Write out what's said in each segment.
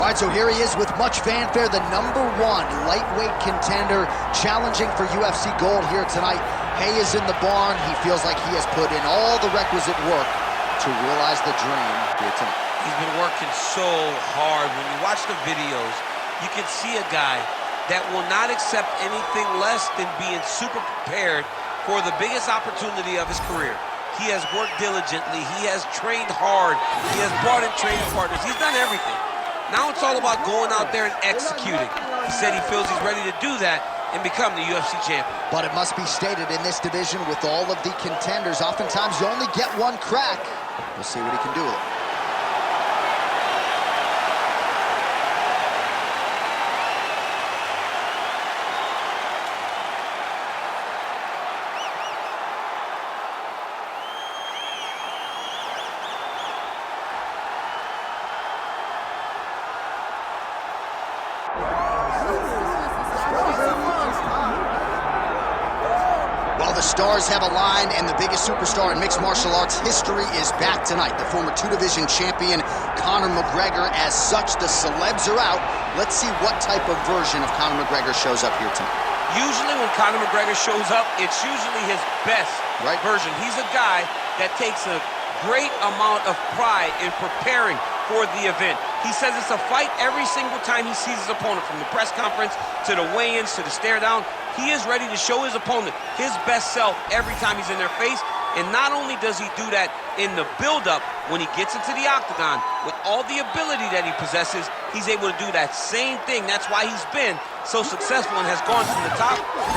All right, so here he is with much fanfare, the #1 lightweight contender, challenging for UFC gold here tonight. Hay is in the barn. He feels like he has put in all the requisite work to realize the dream here tonight. He's been working so hard. When you watch the videos, you can see a guy that will not accept anything less than being super prepared for the biggest opportunity of his career. He has worked diligently. He has trained hard. He has brought in training partners. He's done everything. Now it's all about going out there and executing. He said he feels he's ready to do that and become the UFC champion. But it must be stated, in this division with all of the contenders, oftentimes you only get one crack. We'll see what he can do with it. The stars have aligned, and the biggest superstar in mixed martial arts history is back tonight. The former two-division champion, Conor McGregor. As such, the celebs are out. Let's see what type of version of Conor McGregor shows up here tonight. Usually when Conor McGregor shows up, it's usually his best version. He's a guy that takes a great amount of pride in preparing for the event. He says it's a fight every single time he sees his opponent, from the press conference to the weigh-ins to the stare down. He is ready to show his opponent his best self every time he's in their face. And not only does he do that in the build-up, when he gets into the octagon, with all the ability that he possesses, he's able to do that same thing. That's why he's been so successful and has gone from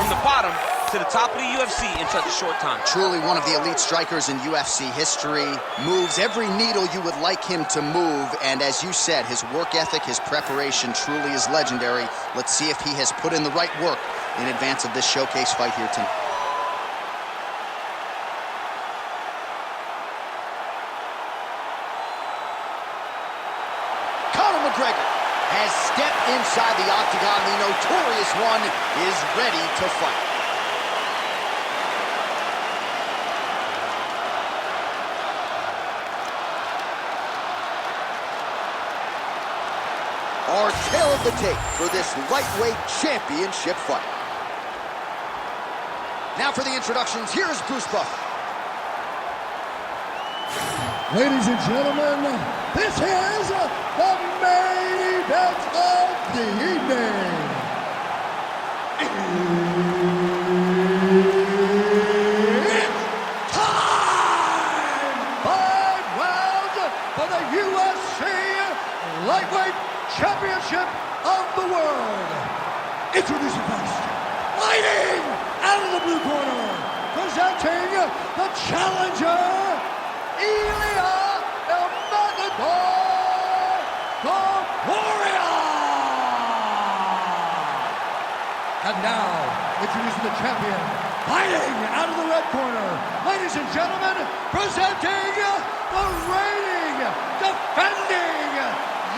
the bottom to the top of the UFC in such a short time. Truly one of the elite strikers in UFC history. Moves every needle you would like him to move. And as you said, his work ethic, his preparation truly is legendary. Let's see if he has put in the right work in advance of this showcase fight here tonight. Conor McGregor has stepped inside the octagon. The notorious one is ready to fight. Our tale of the tape for this lightweight championship fight. Now for the introductions, here's Bruce Buffer. Ladies and gentlemen, this is the main event of the evening. It's time! 5 rounds for the UFC Lightweight Championship of the world. Introducing first, fighting out of the blue corner, presenting the challenger, Ilia Topuria. And now, introducing the champion, fighting out of the red corner, ladies and gentlemen, presenting the reigning, defending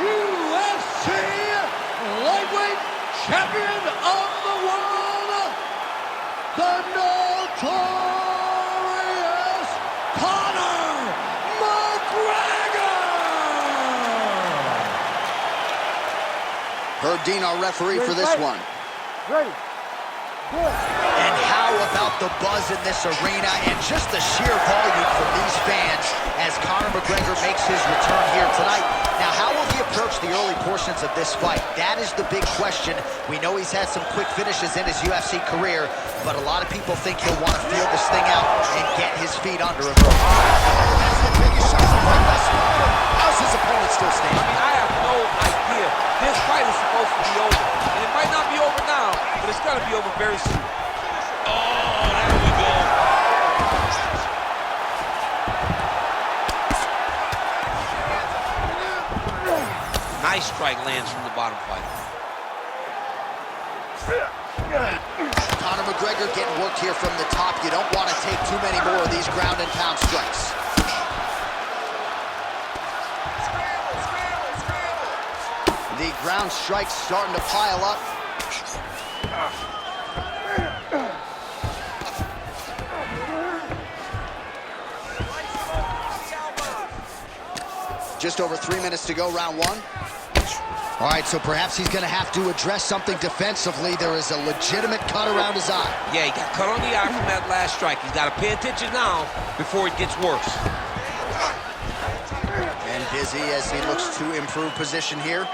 UFC lightweight champion of the world, the notorious Conor McGregor. Herb Dean, our referee for this one. Ready. Good. And how about the buzz in this arena and just the sheer volume from these fans as Conor McGregor makes his return here tonight. Now, how will he approach the early portions of this fight? That is the big question. We know he's had some quick finishes in his UFC career, but a lot of people think he'll want to feel this thing out and get his feet under him. That's the biggest shot of the fight thus far. How's his opponent still standing? I mean, I have no idea. This fight is supposed to be over. And it might not be over now, but it's going to be over very soon. Oh, there we go. Nice strike lands from the bottom fighter. Conor McGregor getting worked here from the top. You don't want to take too many more of these ground and pound strikes. The ground strikes starting to pile up. Just over 3 minutes to go, round one. All right, so perhaps he's going to have to address something defensively. There is a legitimate cut around his eye. Yeah, he got cut on the eye from that last strike. He's got to pay attention now before it gets worse. And busy as he looks to improve position here.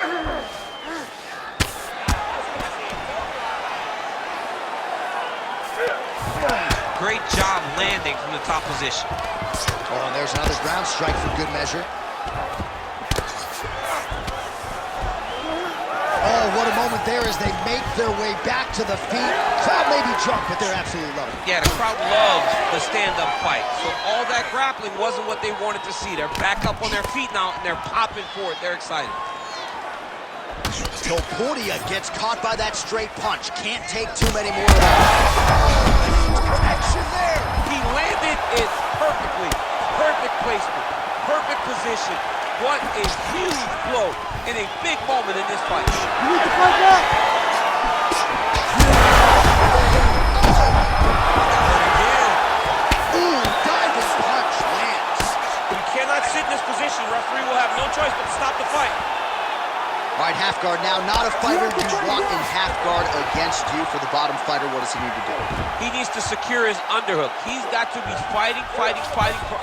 Great job landing from the top position. Oh, and there's another ground strike for good measure. Oh, what a moment there as they make their way back to the feet. Crowd may be drunk, but they're absolutely loving it. Yeah, the crowd loves the stand-up fight. So all that grappling wasn't what they wanted to see. They're back up on their feet now, and they're popping for it. They're excited. Topuria gets caught by that straight punch. Can't take too many more of that. Connection there. He landed it perfectly. Perfect placement. Perfect position. What a huge blow in a big moment in this fight. You need to fight back. Ooh, diving punch lands. You cannot sit in this position. Referee will have no choice but to stop the fight. All right, half guard now. Not a fighter you want in half guard against you. For the bottom fighter, what does he need to do? He needs to secure his underhook. He's got to be fighting for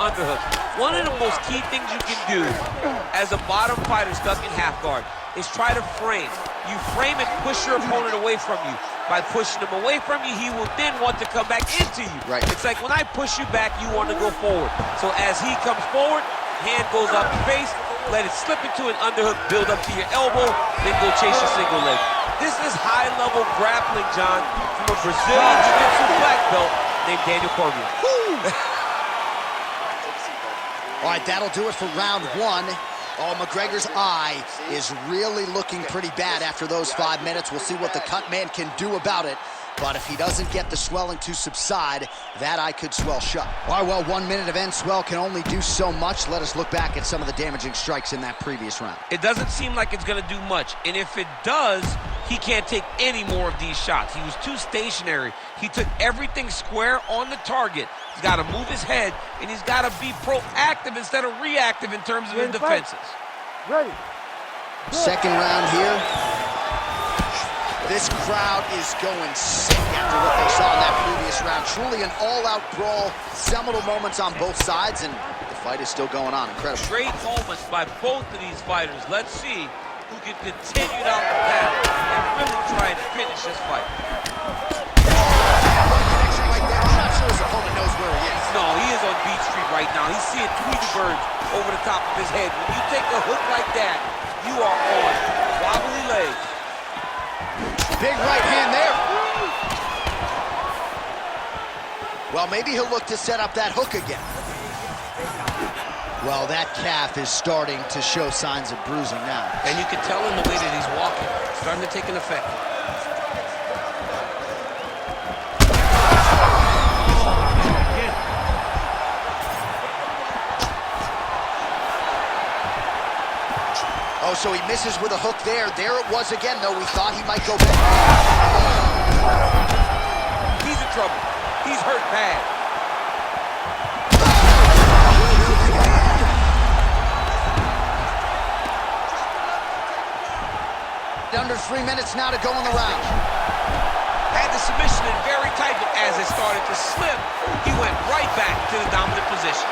underhook. One of the most key things you can do as a bottom fighter stuck in half guard is try to frame. You frame and push your opponent away from you. By pushing him away from you, he will then want to come back into you. Right. It's like when I push you back, you want to go forward. So as he comes forward, hand goes up your face, let it slip into an underhook, build up to your elbow, then go chase your single leg. This is high-level grappling, John, from a Brazilian Jiu-Jitsu black belt named Daniel Cormier. All right, that'll do it for round one. Oh, McGregor's eye is really looking pretty bad after those 5 minutes. We'll see what the cut man can do about it. But if he doesn't get the swelling to subside, that eye could swell shut. All right, well, 1 minute of end swell can only do so much. Let us look back at some of the damaging strikes in that previous round. It doesn't seem like it's going to do much. And if it does, he can't take any more of these shots. He was too stationary. He took everything square on the target. He's got to move his head, and he's got to be proactive instead of reactive in terms of his defenses. Ready. Second round here. This crowd is going sick after what they saw in that previous round. Truly an all-out brawl, seminal moments on both sides, and the fight is still going on. Incredible. Great moments by both of these fighters. Let's see who can continue down the path and really try and finish this fight. Connection right there. I'm not sure his opponent knows where he is. No, he is on Beach Street right now. He's seeing Tweety birds over the top of his head. When you take a hook like that, you are on wobbly legs. Big right hand there. Well, maybe he'll look to set up that hook again. Well, that calf is starting to show signs of bruising now. And you can tell in the way that he's walking. It's starting to take an effect. Oh, so he misses with a hook there. There it was again, though. We thought he might go back. He's in trouble. He's hurt bad. Under 3 minutes now to go in the round. Had the submission in very tight, but as it started to slip, he went right back to the dominant position.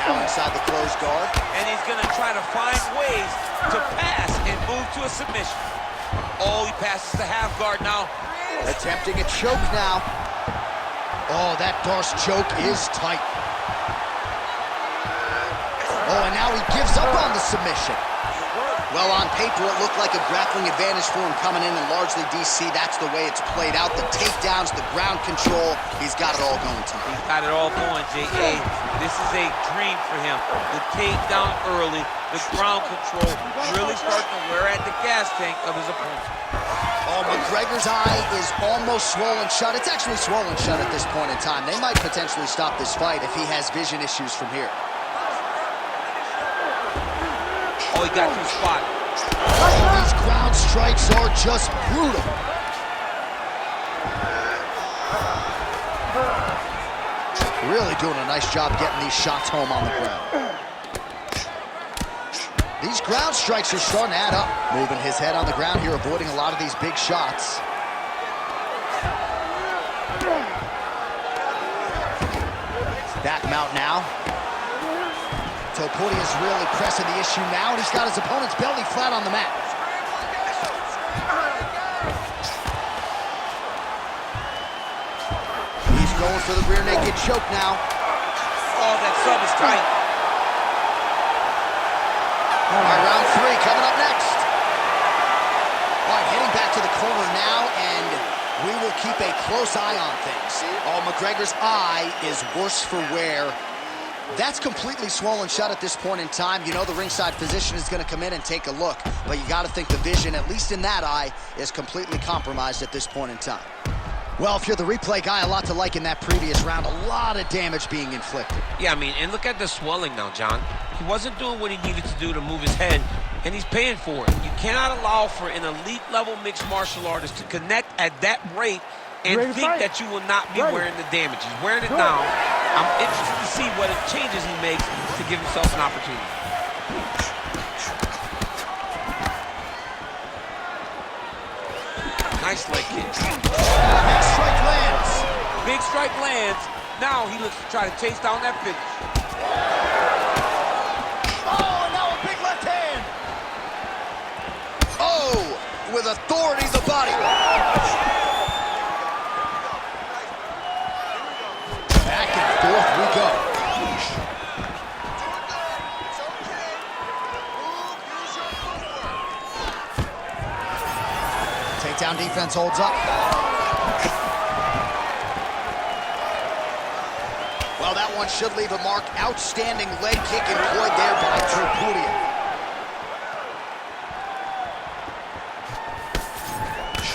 Now inside the closed guard. And he's going to try to find ways to pass and move to a submission. Oh, he passes the half guard now. Attempting a choke now. Oh, that Darce choke is tight. Oh, and now he gives up on the submission. Well, on paper, it looked like a grappling advantage for him coming in, and largely, DC, that's the way it's played out. The takedowns, the ground control, he's got it all going tonight. He's got it all going, J.A. This is a dream for him. The takedown early, the ground control, really starting to wear at the gas tank of his opponent. Oh, McGregor's eye is almost swollen shut. It's actually swollen shut at this point in time. They might potentially stop this fight if he has vision issues from here. Oh, he got to the spot. Oh, these ground strikes are just brutal. Really doing a nice job getting these shots home on the ground. These ground strikes are starting to add up. Moving his head on the ground here, avoiding a lot of these big shots. Back him out now. Topuria is really pressing the issue now, and he's got his opponent's belly flat on the mat. He's going for the rear naked choke now. Oh, that sub is tight. All right, round 3 coming up next. All right, heading back to the corner now, and we will keep a close eye on things. Oh, McGregor's eye is worse for wear. That's completely swollen shut at this point in time. You know the ringside physician is going to come in and take a look, but you got to think the vision, at least in that eye, is completely compromised at this point in time. Well, if you're the replay guy, a lot to like in that previous round. A lot of damage being inflicted. Yeah, I mean, and look at the swelling now, John. He wasn't doing what he needed to do to move his head, and he's paying for it. You cannot allow for an elite-level mixed martial artist to connect at that rate and think that you will not be wearing the damage. He's wearing it now. I'm interested to see what changes he makes to give himself an opportunity. Nice leg kick. Big strike lands. Big strike lands. Now he looks to try to chase down that finish. Oh, and now a big left hand. Oh, with authority the body. Back and forth we go. Takedown defense holds up. Well, that one should leave a mark. Outstanding leg kick employed there by Topuria.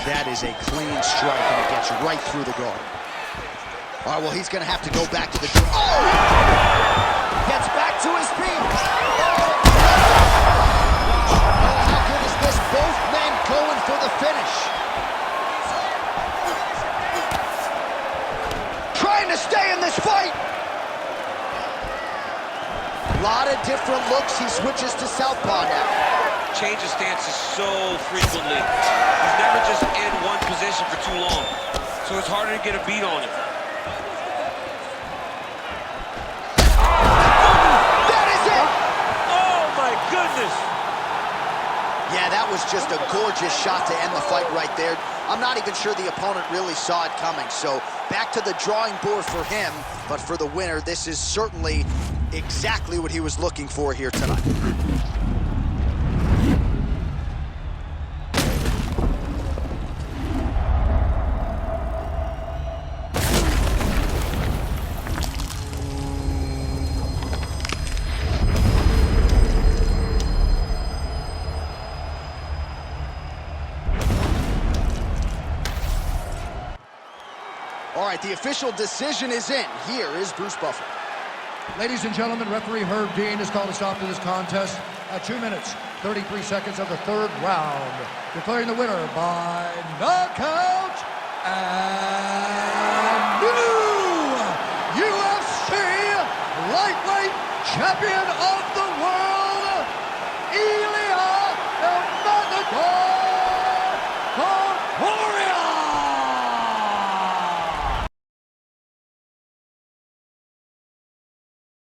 That is a clean strike, and it gets right through the guard. All right, well, he's going to have to go back to the... Oh! Gets back to his feet. Oh, how good is this? Both men going for the finish. Trying to stay in this fight. A lot of different looks. He switches to southpaw now. Change of stances so frequently. He's never just in one position for too long. So it's harder to get a beat on him. Yeah, that was just a gorgeous shot to end the fight right there. I'm not even sure the opponent really saw it coming. So back to the drawing board for him. But for the winner, this is certainly exactly what he was looking for here tonight. All right, the official decision is in. Here is Bruce Buffer. Ladies and gentlemen, referee Herb Dean has called a stop to this contest at 2 minutes, 33 seconds of the 3rd round, declaring the winner by knockout and new UFC lightweight champion of